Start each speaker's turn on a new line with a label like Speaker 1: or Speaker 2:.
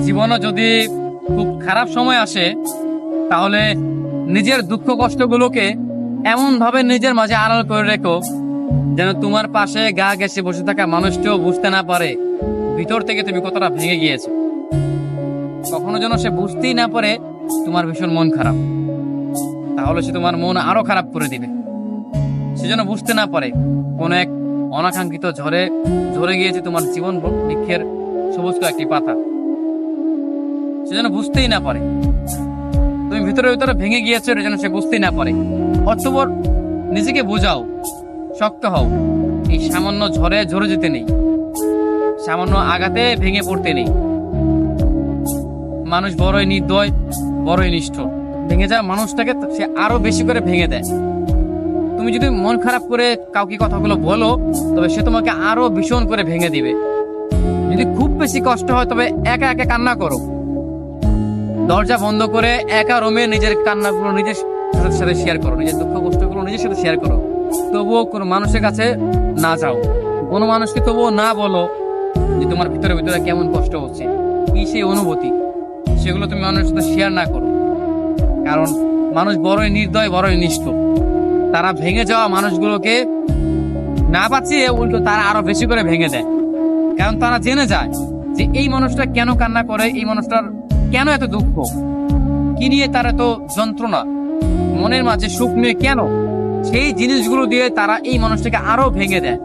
Speaker 1: জীবনে যদি খুব খারাপ সময় আসে, তাহলে নিজের দুঃখ কষ্টগুলোকে এমন ভাবে নিজের মাঝে আড়াল করে রেখো যেন তোমার পাশে গা ঘেঁষে বসে থাকা মানুষটিও বুঝতে না পারে ভিতর থেকে তুমি কতটা ভেঙে গিয়েছো। কখনো যেন সে বুঝতেই না পারে তোমার ভীষণ মন খারাপ, তাহলে সে তোমার মন আরো খারাপ করে দিবে। সে যেন বুঝতে না পারে কোন এক অনাকাঙ্ক্ষিত ঝড়ে ঝরে গিয়েছে তোমার জীবন বৃক্ষের সবুজ একটি পাতা। সে যেন বুঝতেই না পারে তুমি ভিতরে ভিতরে ভেঙে গিয়েছো, এটা যেন সে বুঝতেই না পারে। অতঃপর নিজেকে বোঝাও, শক্ত হও। এই সামান্য ঝড়ে ঝরে যেতে নেই, সামান্য আঘাতে ভেঙে পড়তে নেই। মানুষ বড়ই নির্দয়, বড়ই নিষ্ঠুর। ভেঙে যাওয়া মানুষটাকে সে আরো বেশি করে ভেঙে দেয়। তুমি যদি মন খারাপ করে কাউকে কথাগুলো বলো, তবে সে তোমাকে আরো ভীষণ করে ভেঙে দিবে। যদি খুব বেশি কষ্ট হয়, তবে একা একা কান্না করো। দরজা বন্ধ করে একা রুমে নিজের কান্নাগুলো নিজের সাথে শেয়ার করো, নিজের দুঃখ কষ্টগুলো নিজের সাথে শেয়ার করো। তবুও কোনো মানুষের কাছে না যাও, কোনো মানুষকে তবুও না বলো যে তোমার ভিতরে ভিতরে কেমন কষ্ট হচ্ছে, কি সেই অনুভূতি, সেগুলো তুমি মানুষের সাথে শেয়ার না করো। কারণ মানুষ বড়ই নির্দয়, বড়ই নিষ্ঠুর। তারা ভেঙে যাওয়া মানুষগুলোকে না বাঁচিয়ে উল্টো তারা আরো বেশি করে ভেঙে দেয়। কারণ তারা জেনে যায় যে এই মানুষটা কেন কান্না করে, এই মানুষটার কেন এত দুঃখ, কি নিয়ে তার এত যন্ত্রণা, মনের মাঝে সুখ নিয়ে কেন, সেই জিনিসগুলো দিয়ে তারা এই মানুষটাকে আরো ভেঙে দেয়।